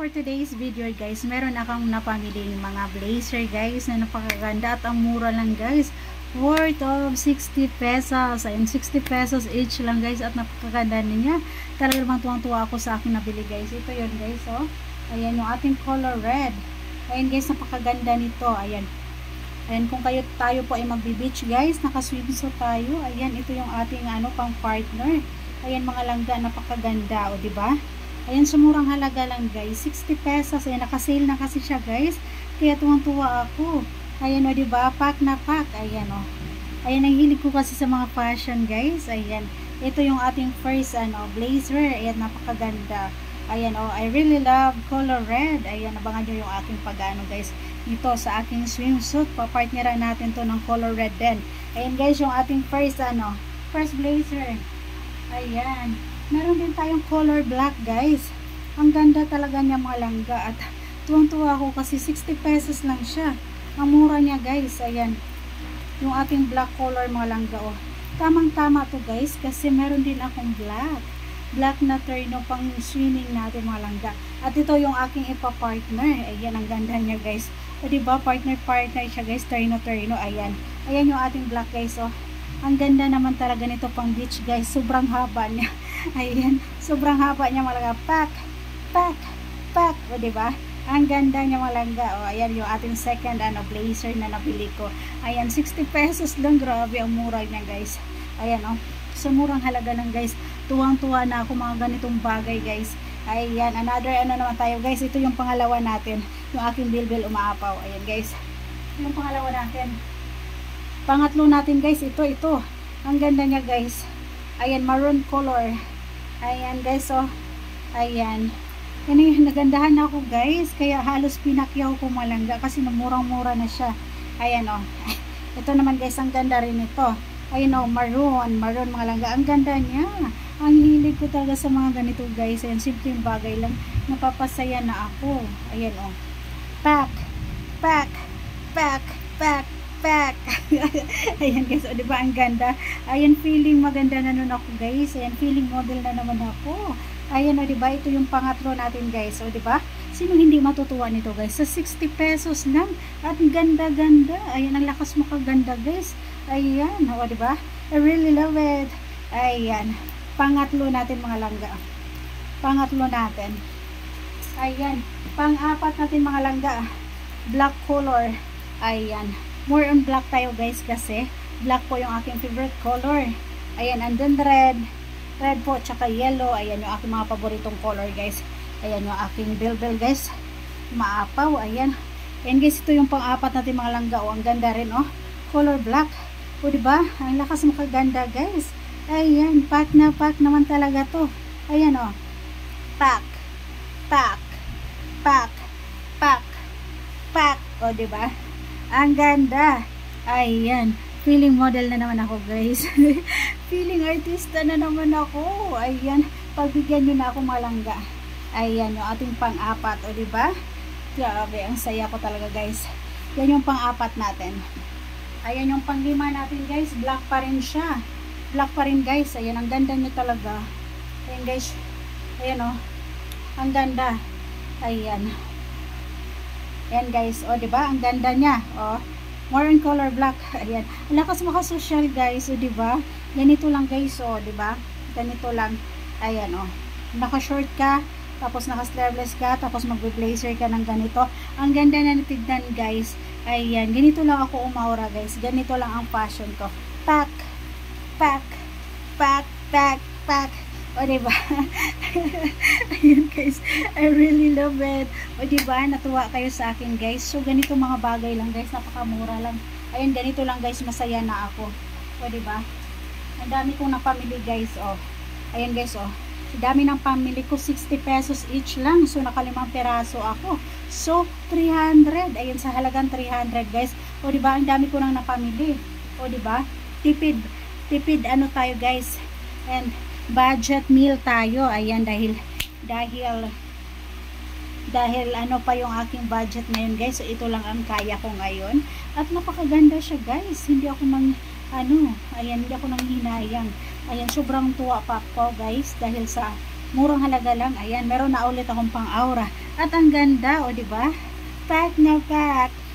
for today's video guys, meron akong napamiling mga blazer guys na napakaganda at ang mura lang guys. Worth of 60 pesos. Ayun, 60 pesos each lang guys at napakaganda niya. Talaga namang tuwang-tuwa ako sa aking nabili guys. Ito yun guys, oh. Ayan yung ating color red. Ayan guys, napakaganda nito. Ayan. Ayan, kung tayo po ay magbi-beach guys, naka-swimsuit tayo. Ayan, ito yung ating pang partner. Ayan mga langga, napakaganda, o diba? Ayan, sumurang halaga lang guys, 60 pesos. Ayan, naka-sale na kasi siya guys. Kaya tuwang-tuwa ako. Ayan o, diba? Pack na pack. Ayan o. Ayan, ang hilig ko kasi sa mga fashion guys. Ayan. Ito yung ating first blazer. Ayan, napakaganda. Ayan o, I really love color red. Ayan, abangan nyo yung aking pag-ano guys. Ito sa aking swimsuit. Papartneran natin to ng color red din. Ayan guys, yung ating first blazer. Ayan. Meron din tayong color black guys. Ang ganda talaga niya mga langga. At tuwang-tuwa ako kasi 60 pesos lang siya. Ang mura niya guys. Ayan. Yung ating black color mga langga. Oh. Tamang-tama to guys. Kasi meron din akong black. Black na terno pang swimming natin mga langga. At ito yung aking ipa-partner. Ayan. Ang ganda niya guys. O diba? Partner siya guys. Terno. Ayan. Ayan yung ating black guys. Oh. Ang ganda naman talaga nito pang beach guys. Sobrang haba niya. Ayan. Sobrang haba niya mga langga. Pack. O diba? Ang ganda niya malangga. O, ayan yung ating second blazer na nabili ko. Ayan, 60 pesos lang. Grabe, ang mura niya guys. Ayan o. Sa murang halaga lang guys. Tuwang-tuwa na ako mga ganitong bagay guys. Ayan, another naman tayo guys. Ito yung pangalawa natin. Yung aking bilbil umaapaw. Ayan guys. Yung pangalawa natin. Pangatlo natin guys. Ito. Ang ganda niya guys. Ayan, maroon color. Ayan guys o. Ayan. Yan yung nagandahan ako guys. Kaya halos pinakyaw ko malangga. Kasi murang-mura na siya. Ayan o. Ito naman guys. Ang ganda rin ito. Ayan o. Maroon mga langga. Ang ganda niya. Ang hilig ko talaga sa mga ganito guys. Ayan. Simpleng bagay lang. Napapasaya na ako. Ayan o. Pack. Ayan guys. O diba ang ganda. Ayan. Feeling maganda na nun ako guys. Ayan. Feeling model na naman ako. Ayan o, diba? Ito yung pangatlo natin guys. O, diba? Sino hindi matutuwa nito guys? Sa 60 pesos lang. At ganda-ganda. Ayan, ang lakas makaganda guys. Ayan, o, diba? I really love it. Ayan. Pangatlo natin mga langga. Pangatlo natin. Ayan. Pang-apat natin mga langga. Black color. Ayan. More on black tayo guys kasi black po yung aking favorite color. Ayan, and then red po, tsaka yellow. Ayan yung aking mga paboritong color guys. Ayan yung aking bilbil guys. Maapaw, ayan. Ayan guys, ito yung pang-apat natin mga langga. O, ang ganda rin oh. Color black. O diba? Ang lakas makaganda guys. Ayan, pack naman talaga to. Ayan oh. Pack. O diba? Ang ganda. Ayan. Feeling model na naman ako guys. Feeling artista na naman ako. Ayan. Pagbigyan nyo na ako malangga. Ayan yung ating pang-apat. O diba? Grabe. Ang saya ko talaga guys. Yan yung pang-apat natin. Ayan yung pang-lima natin guys. Black pa rin siya. Black pa rin guys. Ayan. Ang ganda nyo talaga. Ayan guys. Ayan o. Ang ganda. Ayan. Ayan guys. O diba? Ang ganda niya. O. More in color black. Ayan. Ang lakas maka-social guys. O diba? Ganito lang guys. O diba? Ganito lang. Ayan o. Naka-short ka. Tapos naka-sleeveless ka. Tapos mag-blazer ka ng ganito. Ang ganda na natignan guys. Ayan. Ganito lang ako umaura guys. Ganito lang ang fashion ko. Pack. O diba? Ayan guys. I really love it. O diba? Natuwa kayo sa akin guys. So ganito mga bagay lang guys. Napakamura lang. Ayan, ganito lang guys. Masaya na ako. O diba? Ang dami kong napamili guys. O. Ayan guys o. Ang dami ng pamili ko. 60 pesos each lang. So nakalimang peraso ako. So 300. Ayan, sa halagang 300 guys. O diba? Ang dami ko nang napamili. O diba? Tipid tayo guys. And budget meal tayo. Ayan, dahil ano pa yung aking budget ngayon guys. So ito lang ang kaya ko ngayon. At napakaganda siya guys. Hindi ako ayan, hindi ako nanghinayang. Ayan, sobrang tuwa pa po guys dahil sa Murang halaga lang. Ayan, meron na ulit akong pang aura. At ang ganda, o di ba? Pack na pack.